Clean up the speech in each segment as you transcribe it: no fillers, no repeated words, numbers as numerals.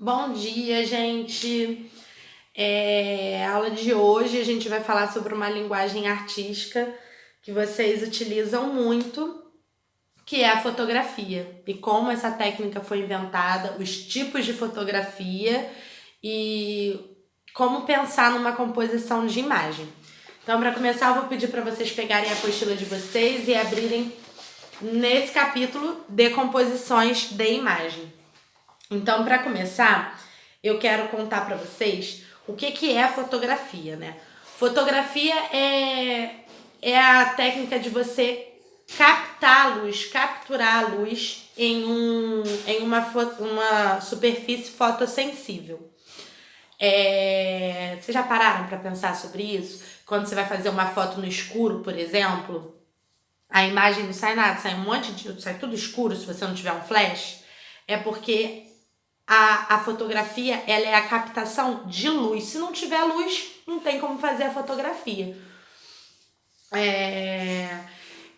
Bom dia, gente. A aula de hoje a gente vai falar sobre uma linguagem artística que vocês utilizam muito, que é a fotografia, e como essa técnica foi inventada, os tipos de fotografia e como pensar numa composição de imagem. Então, para começar, eu vou pedir para vocês pegarem a apostila de vocês e abrirem nesse capítulo de composições de imagem. Então, para começar, eu quero contar para vocês o que é a fotografia, né? Fotografia é a técnica de você captar a luz, capturar a luz em uma superfície fotossensível. Vocês já pararam para pensar sobre isso? Quando você vai fazer uma foto no escuro, por exemplo, a imagem não sai nada, sai tudo escuro se você não tiver um flash. É porque a fotografia, ela é a captação de luz. Se não tiver luz, não tem como fazer a fotografia.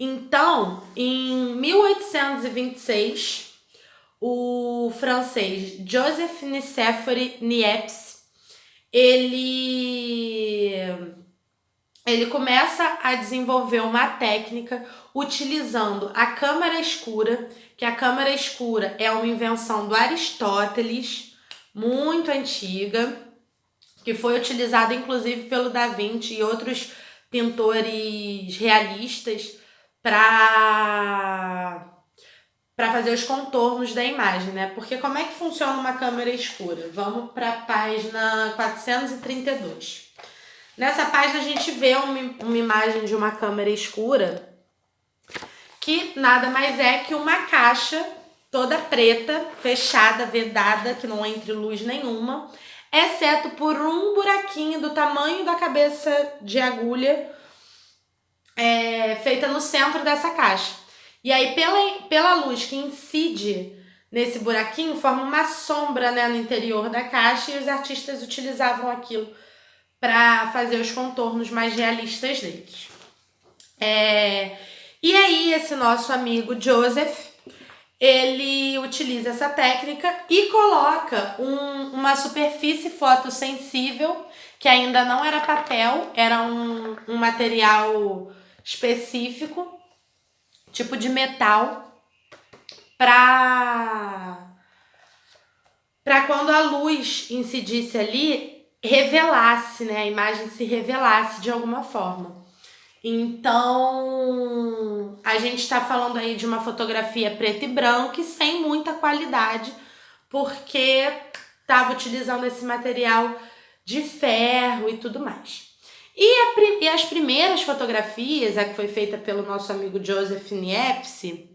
Então, em 1826, o francês Joseph Nicéphore Niepce, ele começa a desenvolver uma técnica utilizando a câmara escura, que a câmara escura é uma invenção do Aristóteles, muito antiga, que foi utilizada inclusive pelo Da Vinci e outros pintores realistas para fazer os contornos da imagem, né? Porque como é que funciona uma câmera escura? Vamos para a página 432. Nessa página a gente vê uma imagem de uma câmera escura que nada mais é que uma caixa toda preta, fechada, vedada, que não entre luz nenhuma, exceto por um buraquinho do tamanho da cabeça de agulha feita no centro dessa caixa. E aí, pela luz que incide nesse buraquinho, forma uma sombra, né, no interior da caixa, e os artistas utilizavam aquilo para fazer os contornos mais realistas deles. E aí, esse nosso amigo Joseph, ele utiliza essa técnica e coloca uma superfície fotossensível, que ainda não era papel, era um material específico, tipo de metal, para quando a luz incidisse ali, revelasse, né? A imagem se revelasse de alguma forma. Então, a gente está falando aí de uma fotografia preto e branco e sem muita qualidade, porque estava utilizando esse material de ferro e tudo mais. E as primeiras fotografias, a que foi feita pelo nosso amigo Joseph Niepce,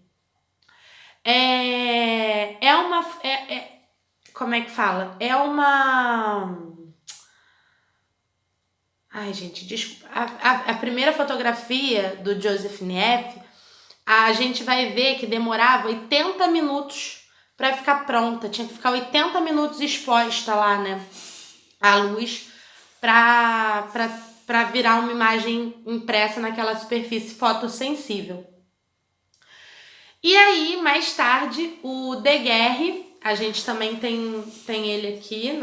como é que fala? Ai, gente, desculpa. A primeira fotografia do Joseph Niepce, a gente vai ver que demorava 80 minutos para ficar pronta. Tinha que ficar 80 minutos exposta lá, né? A luz para virar uma imagem impressa naquela superfície fotossensível. E aí, mais tarde, o Daguerre, a gente também tem ele aqui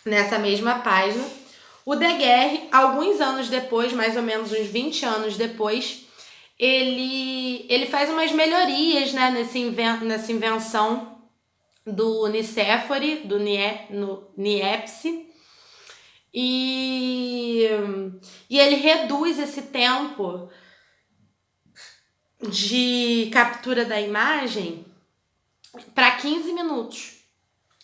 nessa mesma página. O Daguerre, alguns anos depois, mais ou menos uns 20 anos depois, ele faz umas melhorias, né, nessa invenção do Nicéphore, do Niepce, e ele reduz esse tempo de captura da imagem para 15 minutos.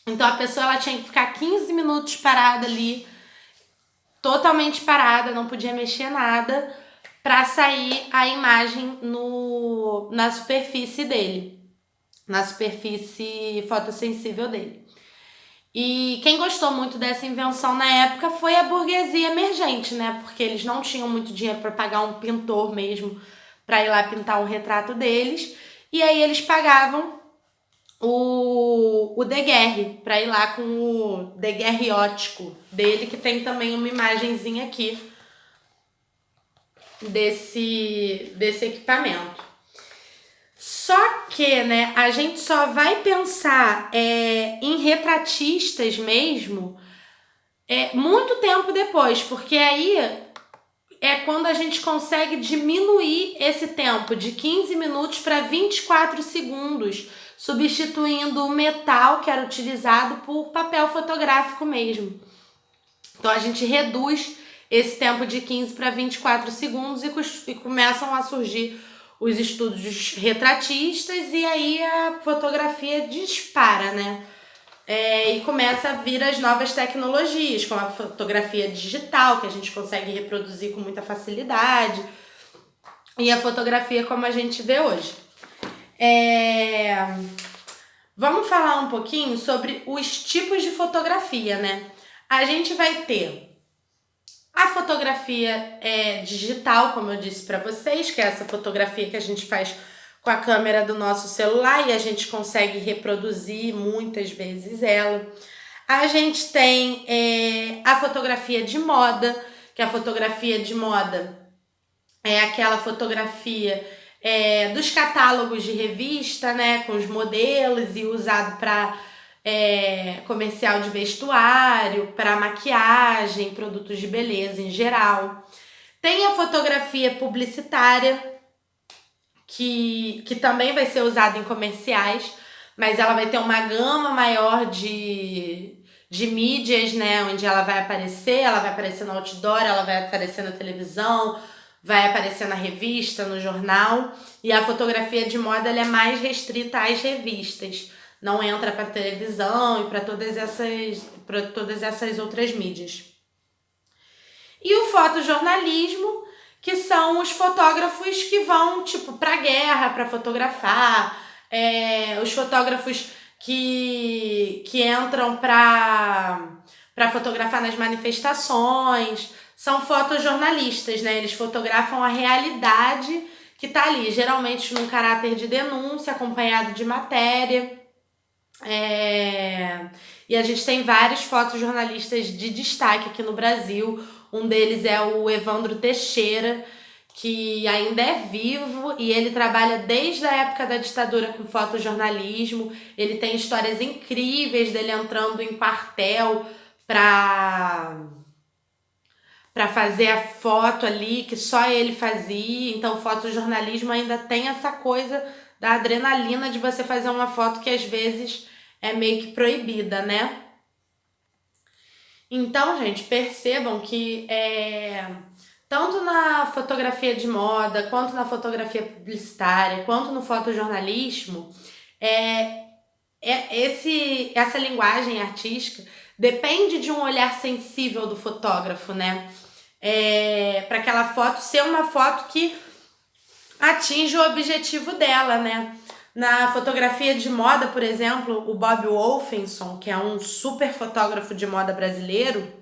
Então a pessoa ela tinha que ficar 15 minutos parada ali, totalmente parada, não podia mexer nada, para sair a imagem na superfície dele, na superfície fotossensível dele. E quem gostou muito dessa invenção na época foi a burguesia emergente, né? Porque eles não tinham muito dinheiro para pagar um pintor mesmo para ir lá pintar o retrato deles. E aí eles pagavam o Daguerre para ir lá com o daguerreótipo dele, que tem também uma imagenzinha aqui desse equipamento. Só que que, né, a gente só vai pensar em retratistas mesmo muito tempo depois, porque aí é quando a gente consegue diminuir esse tempo de 15 minutos para 24 segundos, substituindo o metal que era utilizado por papel fotográfico mesmo. Então a gente reduz esse tempo de 15 para 24 segundos e começam a surgir os estudos retratistas e aí a fotografia dispara, né? E começa a vir as novas tecnologias, como a fotografia digital, que a gente consegue reproduzir com muita facilidade, e a fotografia como a gente vê hoje. Vamos falar um pouquinho sobre os tipos de fotografia, né? A gente vai ter a fotografia digital, como eu disse para vocês, que é essa fotografia que a gente faz com a câmera do nosso celular e a gente consegue reproduzir muitas vezes ela. A gente tem a fotografia de moda, que a fotografia de moda é aquela fotografia dos catálogos de revista, né, com os modelos e usado para comercial de vestuário, para maquiagem, produtos de beleza em geral. Tem a fotografia publicitária, que também vai ser usada em comerciais, mas ela vai ter uma gama maior de mídias, né, onde ela vai aparecer no outdoor, ela vai aparecer na televisão, vai aparecer na revista, no jornal, e a fotografia de moda ela é mais restrita às revistas, não entra para televisão e para todas essas outras mídias. E o fotojornalismo, que são os fotógrafos que vão para a guerra para fotografar, os fotógrafos que entram para fotografar nas manifestações, são fotojornalistas, né? Eles fotografam a realidade que está ali, geralmente num caráter de denúncia, acompanhado de matéria. E a gente tem vários fotojornalistas de destaque aqui no Brasil. Um deles é o Evandro Teixeira, que ainda é vivo e ele trabalha desde a época da ditadura com fotojornalismo. Ele tem histórias incríveis dele entrando em quartel para fazer a foto ali, que só ele fazia. Então o fotojornalismo ainda tem essa coisa da adrenalina de você fazer uma foto que às vezes é meio que proibida, né? Então, gente, percebam que tanto na fotografia de moda, quanto na fotografia publicitária, quanto no fotojornalismo, essa linguagem artística depende de um olhar sensível do fotógrafo, né? Para aquela foto ser uma foto que atinge o objetivo dela, né? Na fotografia de moda, por exemplo, o Bob Wolfenson, que é um super fotógrafo de moda brasileiro,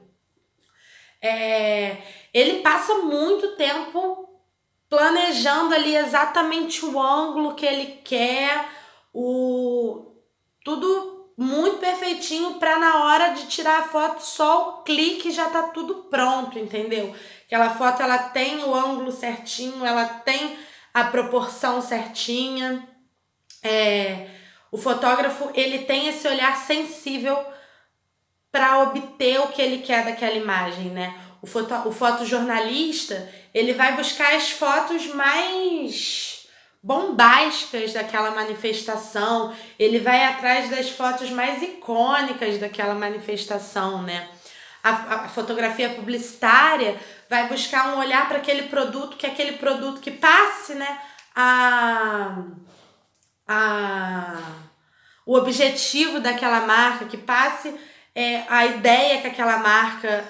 ele passa muito tempo planejando ali exatamente o ângulo que ele quer, tudo muito perfeitinho para na hora de tirar a foto só o clique já tá tudo pronto, entendeu? Aquela foto ela tem o ângulo certinho, ela tem a proporção certinha. O fotógrafo ele tem esse olhar sensível para obter o que ele quer daquela imagem, né? O fotojornalista ele vai buscar as fotos mais bombásticas daquela manifestação, ele vai atrás das fotos mais icônicas daquela manifestação, né? A fotografia publicitária vai buscar um olhar para aquele produto que passe, né, o objetivo daquela marca, que passe a ideia que aquela marca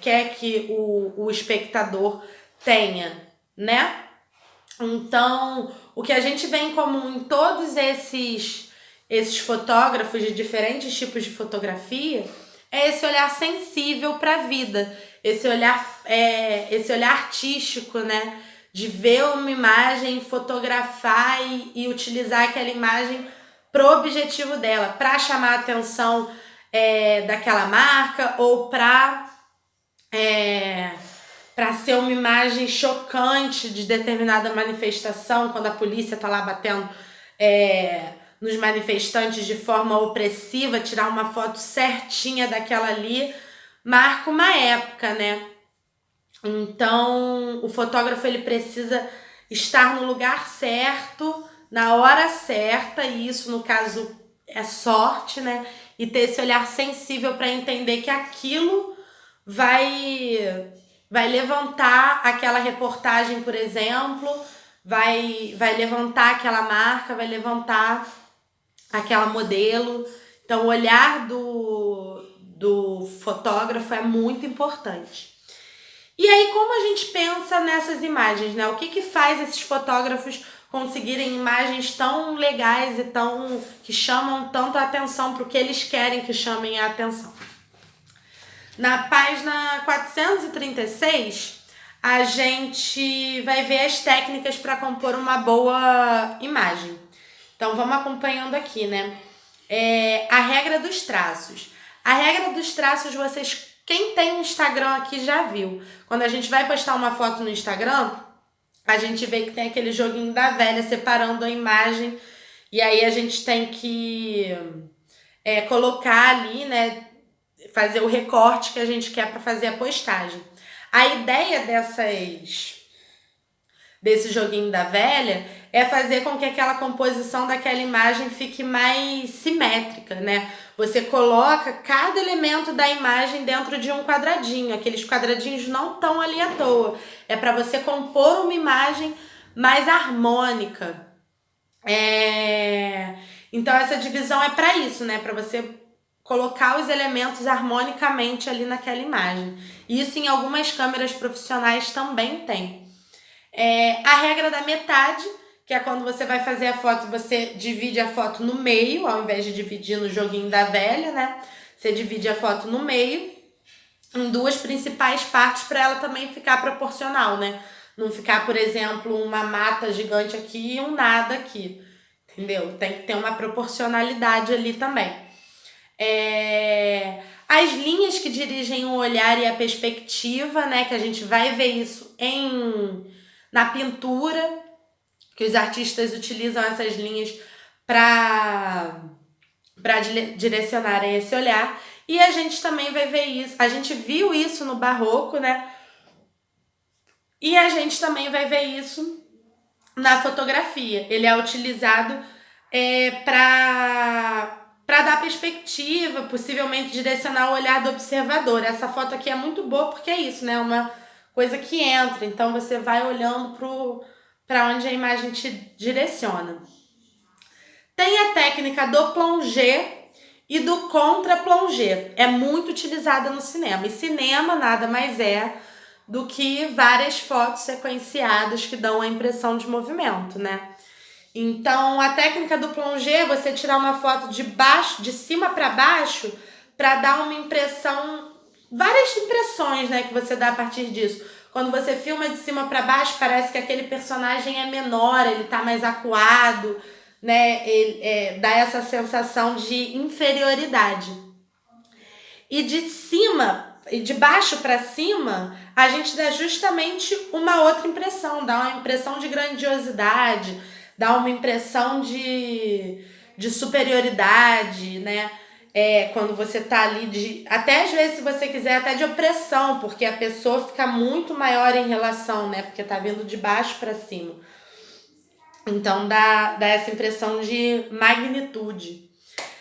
quer que o espectador tenha, né? Então, o que a gente vê em comum em todos esses fotógrafos de diferentes tipos de fotografia é esse olhar sensível para a vida, esse olhar artístico, né? De ver uma imagem, fotografar e utilizar aquela imagem pro objetivo dela, para chamar a atenção daquela marca ou para ser uma imagem chocante de determinada manifestação, quando a polícia tá lá batendo nos manifestantes de forma opressiva, tirar uma foto certinha daquela ali, marca uma época, né? Então, o fotógrafo ele precisa estar no lugar certo, na hora certa, e isso, no caso, é sorte, né? E ter esse olhar sensível para entender que aquilo vai levantar aquela reportagem, por exemplo, vai levantar aquela marca, vai levantar aquela modelo. Então, o olhar do fotógrafo é muito importante. E aí, como a gente pensa nessas imagens, né? O que faz esses fotógrafos conseguirem imagens tão legais e que chamam tanto a atenção para o que eles querem que chamem a atenção? Na página 436, a gente vai ver as técnicas para compor uma boa imagem. Então, vamos acompanhando aqui, né? A regra dos traços. A regra dos traços, quem tem Instagram aqui já viu. Quando a gente vai postar uma foto no Instagram, a gente vê que tem aquele joguinho da velha separando a imagem. E aí a gente tem que colocar ali, né? Fazer o recorte que a gente quer para fazer a postagem. A ideia desse joguinho da velha é fazer com que aquela composição daquela imagem fique mais simétrica, né? Você coloca cada elemento da imagem dentro de um quadradinho. Aqueles quadradinhos não estão ali à toa. É para você compor uma imagem mais harmônica. Então essa divisão é para isso, né? Para você colocar os elementos harmonicamente ali naquela imagem. Isso em algumas câmeras profissionais também tem. A regra da metade, que é quando você vai fazer a foto, você divide a foto no meio, ao invés de dividir no joguinho da velha, né? Você divide a foto no meio, em duas principais partes, para ela também ficar proporcional, né? Não ficar, por exemplo, uma mata gigante aqui e um nada aqui, entendeu? Tem que ter uma proporcionalidade ali também. As linhas que dirigem o olhar e a perspectiva, né? Que a gente vai ver isso na pintura, que os artistas utilizam essas linhas para direcionarem esse olhar. E a gente também vai ver isso. A gente viu isso no Barroco, né? E a gente também vai ver isso na fotografia. Ele é utilizado para dar perspectiva, possivelmente direcionar o olhar do observador. Essa foto aqui é muito boa porque é isso, né? Uma coisa que entra. Então, você vai olhando para onde a imagem te direciona. Tem a técnica do plongé e do contra-plongé. É muito utilizada no cinema. E cinema nada mais é do que várias fotos sequenciadas que dão a impressão de movimento, né? Então, a técnica do plongé é você tirar uma foto de cima para baixo, para dar uma impressão, várias impressões, né, que você dá a partir disso. Quando você filma de cima para baixo, parece que aquele personagem é menor, ele tá mais acuado, né? Dá essa sensação de inferioridade. E de baixo para cima, a gente dá justamente uma outra impressão, dá uma impressão de grandiosidade, dá uma impressão de superioridade, né? Quando você tá ali, até às vezes, se você quiser, até de opressão, porque a pessoa fica muito maior em relação, né? Porque tá vindo de baixo para cima. Então dá essa impressão de magnitude.